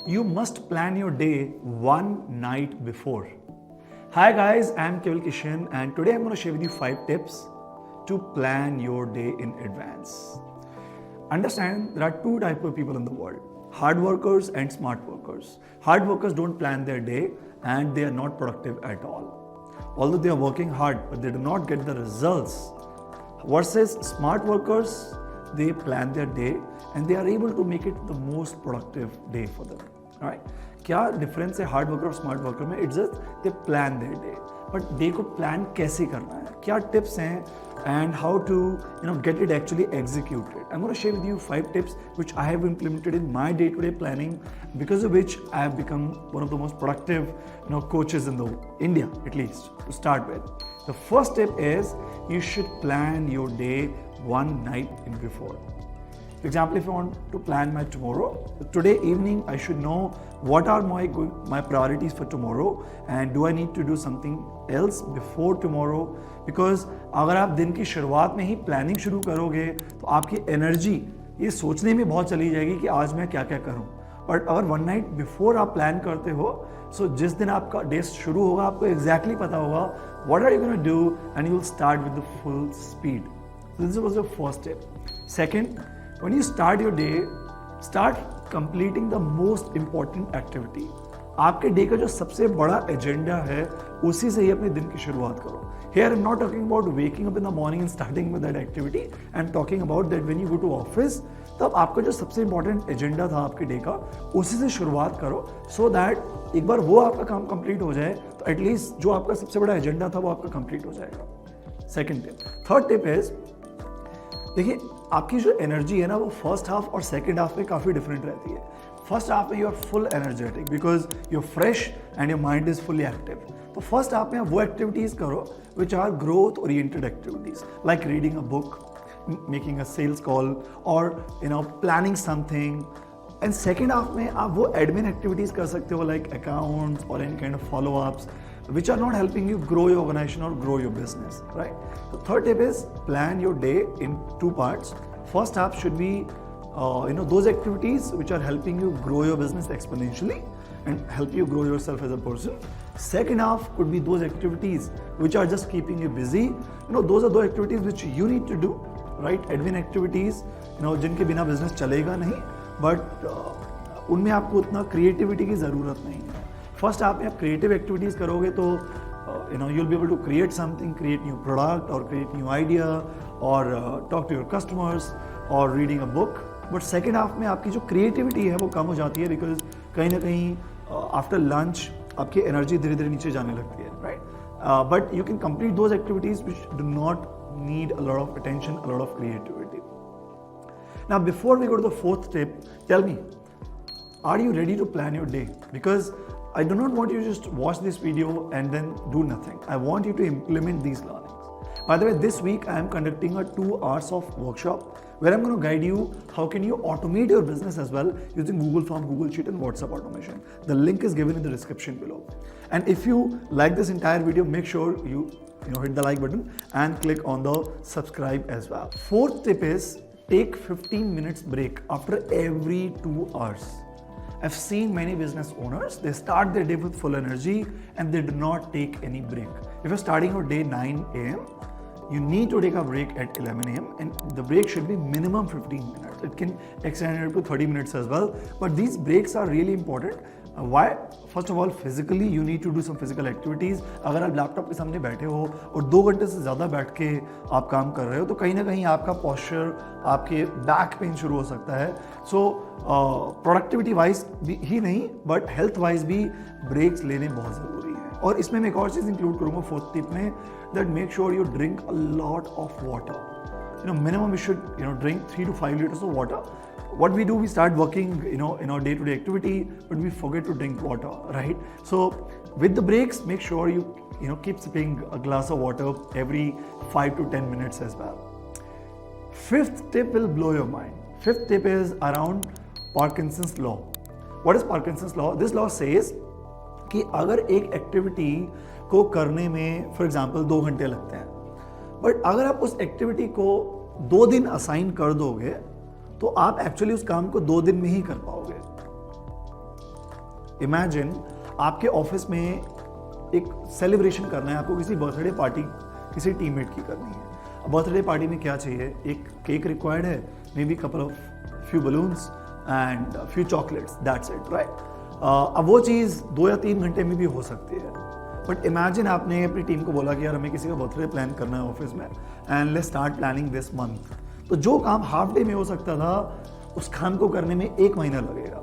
you must plan your day one night before. Hi guys, I'm Kevil Kishan and today I'm going to share with you 5 tips to plan your day in advance. Understand there are 2 types of people in the world, hard workers and smart workers. Hard workers don't plan their day and they are not productive at all. Although they are working hard, but they do not get the results. Versus smart workers, they plan their day and they are able to make it the most productive day for them. Alright? क्या difference है hard worker और smart worker में? It's just they plan their day, but day को plan कैसे करना है, क्या tips हैं and how to get it actually executed. I'm going to share with you 5 tips which I have implemented in my day-to-day planning, because of which I have become one of the most productive coaches in the India, at least to start with. The first tip is you should plan your day one night in before. For example, if I want to plan my tomorrow, today evening I should know what are my priorities for tomorrow and do I need to do something else before tomorrow. Because अगर आप दिन की शुरुआत में ही planning शुरू करोगे तो आपकी एनर्जी ये सोचने में बहुत चली जाएगी कि आज मैं क्या क्या करूं. बट अगर वन नाइट बिफोर आप प्लान करते हो, सो जिस दिन आपका डे शुरू होगा आपको एग्जैक्टली पता होगा what are you gonna do and you will start with the full speed. This was the first tip. Second, when you start your day, start completing the most important activity. आपके day का जो सबसे बड़ा agenda है उसी से ही अपने दिन की शुरुआत करो. Here I'm not talking about waking up in the morning and starting with that activity. I'm talking about that when you go to office, तब आपका जो सबसे इंपॉर्टेंट एजेंडा था आपके डे का उसी से शुरुआत करो, so that एक बार वो आपका काम कंप्लीट हो जाए तो एटलीस्ट जो आपका सबसे बड़ा एजेंडा था वो आपका कंप्लीट हो जाएगा. Second tip. Third tip is, देखिए आपकी जो एनर्जी है ना वो फर्स्ट हाफ और सेकेंड हाफ में काफ़ी डिफरेंट रहती है. फर्स्ट हाफ में you are full energetic because you are fresh and your mind is fully active. तो फर्स्ट हाफ में आप वो एक्टिविटीज़ करो which are growth oriented activities, like reading a book, making a sales call और planning something. And second half में आप वो admin activities कर सकते हो लाइक अकाउंट्स और any kind of follow ups which are not helping you grow your organization or grow your business, right? The third tip is plan your day in 2 parts. First half should be those activities which are helping you grow your business exponentially and help you grow yourself as a person. Second half could be those activities which are just keeping you busy. Those are those activities which you need to do, right? Admin activities, जिनके बिना business चलेगा नहीं, but उनमें आपको उतना creativity की ज़रूरत नहीं है. फर्स्ट आप में आप क्रिएटिव एक्टिविटीज़ करोगे तो you will be able to create something, create new product और क्रिएट न्यू आइडिया और टॉक टू योर कस्टमर्स और reading a book. But second half में आपकी जो क्रिएटिविटी है वो कम हो जाती है बिकॉज कहीं ना कहीं आफ्टर लंच आपकी एनर्जी धीरे धीरे नीचे जाने लगती है, right? But you can complete those activities which do not need a lot of attention, a lot of creativity. Now before we go to the fourth tip, tell me, are you ready to plan your day? Because I do not want you to just watch this video and then do nothing. I want you to implement these learnings. By the way, this week I am conducting a 2 hours of workshop where I'm going to guide you how can you automate your business as well using Google Form, Google Sheet and WhatsApp automation. The link is given in the description below. And if you like this entire video, make sure you hit the like button and click on the subscribe as well. Fourth tip is take 15 minutes break after every 2 hours. I've seen many business owners, they start their day with full energy and they do not take any break. If you're starting your day 9 a.m., you need to take a break at 11 a.m. and the break should be minimum 15 minutes. It can extend it to 30 minutes as well, but these breaks are really important. Why? First of all, physically you need to do some physical activities. अगर आप laptop के सामने बैठे हो और 2 घंटे से ज़्यादा बैठ के आप काम कर रहे हो तो कहीं ना कहीं आपका posture, आपके बैक पेन शुरू हो सकता है. सो प्रोडक्टिविटी वाइज ही नहीं बट हेल्थ वाइज भी ब्रेक्स लेने बहुत ज़रूरी है. और इसमें मैं एक और चीज़ इंक्लूड करूँगा फोर्थ टिप में, that make sure you drink a lot of water. Minimum you should drink 3 to 5 liters of water. What we do, we start working in our day-to-day activity, but we forget to drink water, right? So with the breaks, make sure you keep sipping a glass of water every 5 to 10 minutes as well. Fifth tip will blow your mind. Fifth tip is around Parkinson's law. What is Parkinson's law? This law says कि अगर एक activity को करने में for example 2 घंटे लगते हैं, but अगर आप उस एक्टिविटी को 2 दिन असाइन कर दोगे तो आप एक्चुअली उस काम को 2 दिन में ही कर पाओगे. इमेजिन आपके ऑफिस में एक सेलिब्रेशन करना है, आपको किसी बर्थडे पार्टी किसी टीममेट की करनी है। बर्थडे पार्टी में क्या चाहिए, एक केक रिक्वायर्ड है, may be couple of few balloons and few chocolates, that's it, right. अब वो चीज़ 2 या 3 घंटे में भी हो सकती है, बट इमेजिन आपने अपनी टीम को बोला कि यार हमें किसी का बर्थडे प्लान करना है ऑफिस में and let's start planning this month. तो जो काम हाफ डे में हो सकता था उस काम को करने में 1 महीना लगेगा,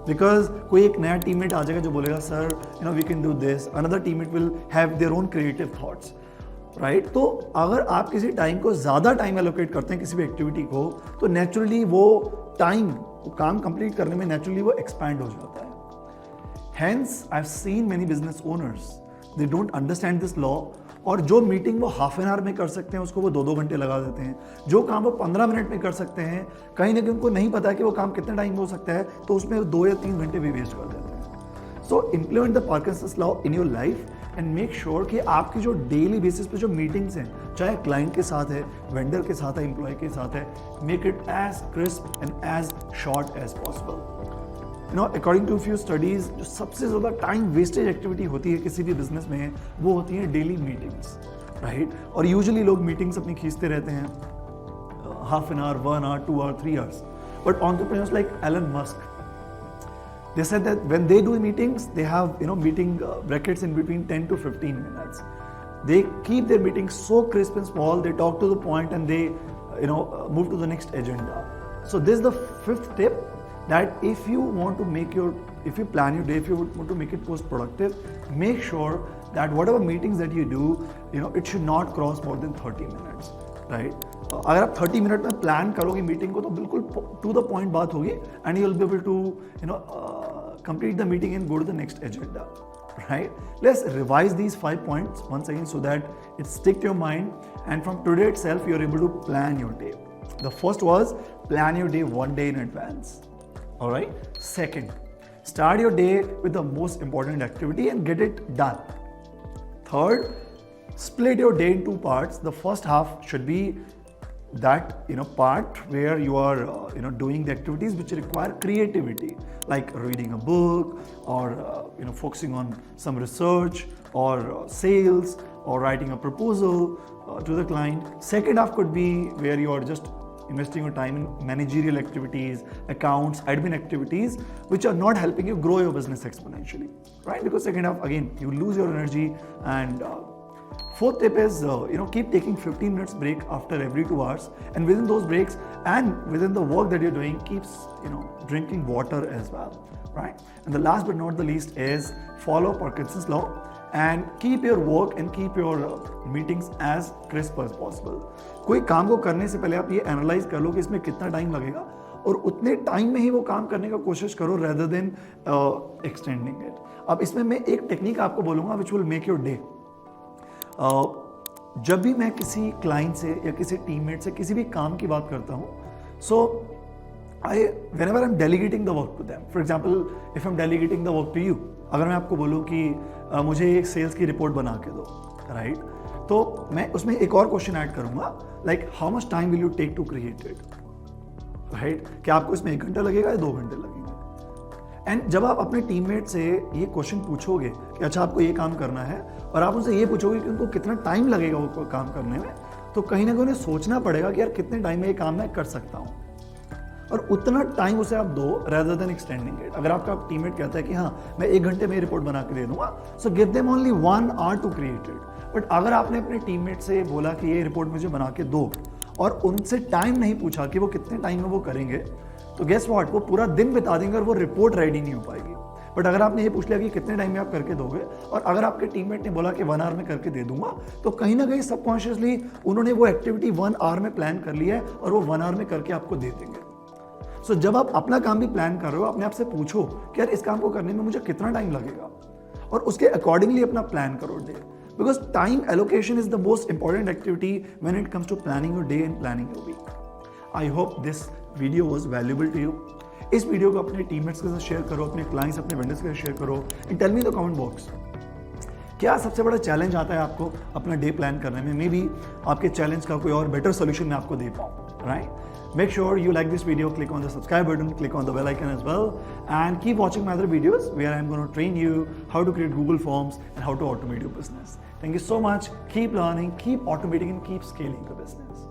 बिकॉज कोई एक नया टीममेट आ जाएगा जो बोलेगा sir you know we can do this, another teammate will have their own creative thoughts, right. तो अगर आप किसी टाइम को ज़्यादा टाइम एलोकेट करते हैं किसी भी एक्टिविटी को, तो नेचुरली वो टाइम काम कंप्लीट करने में नेचुरली वो एक्सपैंड हो जाता है। Hence I have seen many business owners they don't understand this law, और जो मीटिंग वो हाफ एन आवर में कर सकते हैं उसको वो 2-2 घंटे लगा देते हैं। जो काम वो 15 मिनट में कर सकते हैं, कहीं ना कहीं उनको नहीं पता कि वो काम कितने टाइम में हो सकता है, तो उसमें 2 या 3 घंटे भी वेस्ट कर देते हैं। So implement the Parkinson's law in your life and make sure कि आपकी जो डेली बेसिस पे जो मीटिंग्स हैं, चाहे क्लाइंट के साथ है, वेंडर के साथ है, एम्प्लॉय के साथ है, make it as crisp and as short as possible. You know according to few studies, जो सबसे ज़्यादा टाइम वेस्टेज एक्टिविटी होती है किसी भी बिजनेस में, वो होती है डेली मीटिंग्स, राइट। और यूजुअली लोग मीटिंग्स अपनी खींचते रहते हैं half an hour, 1 hour, 2 hour, 3 hours, but entrepreneurs like Elon Musk, they said that when they do meetings, they have meeting brackets in between 10 to 15 minutes. They keep their meetings so crisp and small, they talk to the point and they move to the next agenda. So this is the 5th tip, that if you plan your day, if you want to make it most productive, make sure that whatever meetings that you do, it should not cross more than 30 minutes, right? अगर आप 30 minute में plan करोगे meeting को तो बिल्कुल to the point बात होगी and you will be able to complete the meeting and go to the next agenda, right? Let's revise these 5 points once again so that it stick to your mind, and from today itself you're able to plan your day. The first was plan your day 1 day in advance. All right. Second, start your day with the most important activity and get it done. Third, split your day in 2 parts. The first half should be that part where you are doing the activities which require creativity, like reading a book or focusing on some research or sales or writing a proposal to the client. Second half could be where you are just investing your time in managerial activities, accounts, admin activities which are not helping you grow your business exponentially, right? Because second half again you lose your energy. And fourth tip is keep taking 15 minutes break after every 2 hours, and within those breaks and within the work that you're doing, keeps drinking water as well, right? And the last but not the least is follow Parkinson's law and keep your work and keep your meetings as crisp as possible. कोई काम को करने से पहले आप ये analyse कर लो कि इसमें कितना टाइम लगेगा, और उतने टाइम में ही वो काम करने का कोशिश करो rather than extending it. अब इसमें मैं एक टेक्निक आपको बोलूँगा which will make your day. जब भी मैं किसी क्लाइंट से या किसी टीममेट से किसी भी काम की बात करता हूँ, सो whenever I'm delegating the work to them, for example if I'm delegating the work to you, अगर मैं आपको बोलूँ कि मुझे एक सेल्स की रिपोर्ट बना के दो, राइट, तो मैं उसमें एक और क्वेश्चन ऐड करूँगा, like how much time will you take to create it, right, कि आपको इसमें 1 घंटा लगेगा या 2 घंटे लगेंगे। एंड जब आप अपने टीममेट से ये क्वेश्चन पूछोगे कि अच्छा आपको ये काम करना है, और आप उनसे ये पूछोगे कि उनको कितना टाइम लगेगा वो काम करने में, तो कहीं ना कहीं उन्हें सोचना पड़ेगा कि यार कितने टाइम में ये काम मैं कर सकता हूँ, और उतना टाइम उसे आप दो rather than extending it. अगर आपका टीममेट कहता है कि हाँ मैं 1 घंटे में रिपोर्ट बना के दे दूंगा, so give them only 1 hour to create it. But अगर आपने अपने टीममेट से बोला कि ये रिपोर्ट मुझे बना के दो, और उनसे टाइम नहीं पूछा कि वो कितने टाइम में वो करेंगे, तो गेस व्हाट, वो पूरा दिन बिता देंगे और वो रिपोर्ट रेडी नहीं हो पाएगी। बट अगर आपने ये पूछ लिया कि कितने टाइम में आप करके दोगे, और अगर आपके टीममेट ने बोला कि 1 hour में करके दे दूंगा, तो कहीं ना कहीं सबकॉन्शियसली उन्होंने वो एक्टिविटी 1 hour में प्लान कर ली है और वो 1 hour में करके आपको दे देंगे। सो जब आप अपना काम भी प्लान कर रहे हो, अपने आप से पूछो कि यार इस काम को करने में मुझे कितना टाइम लगेगा, और उसके अकॉर्डिंगली अपना प्लान करो day, because time allocation is the most important activity when it comes to planning your day and planning your week. I hope this video was valuable to you. इस video को अपने teammates के साथ share करो, अपने clients, अपने vendors के साथ शेयर करो, and tell me the comment box क्या सबसे बड़ा चैलेंज आता है आपको अपना डे प्लान करने में। मे बी आपके चैलेंज का कोई और बेटर सोल्यूशन मैं आपको दे पाऊँ, right. Make sure you like this video, click on the subscribe button, click on the bell icon as well, and keep watching my other videos where I'm going to train you how to create Google Forms and how to automate your business. Thank you so much. Keep learning, keep automating, and keep scaling your business.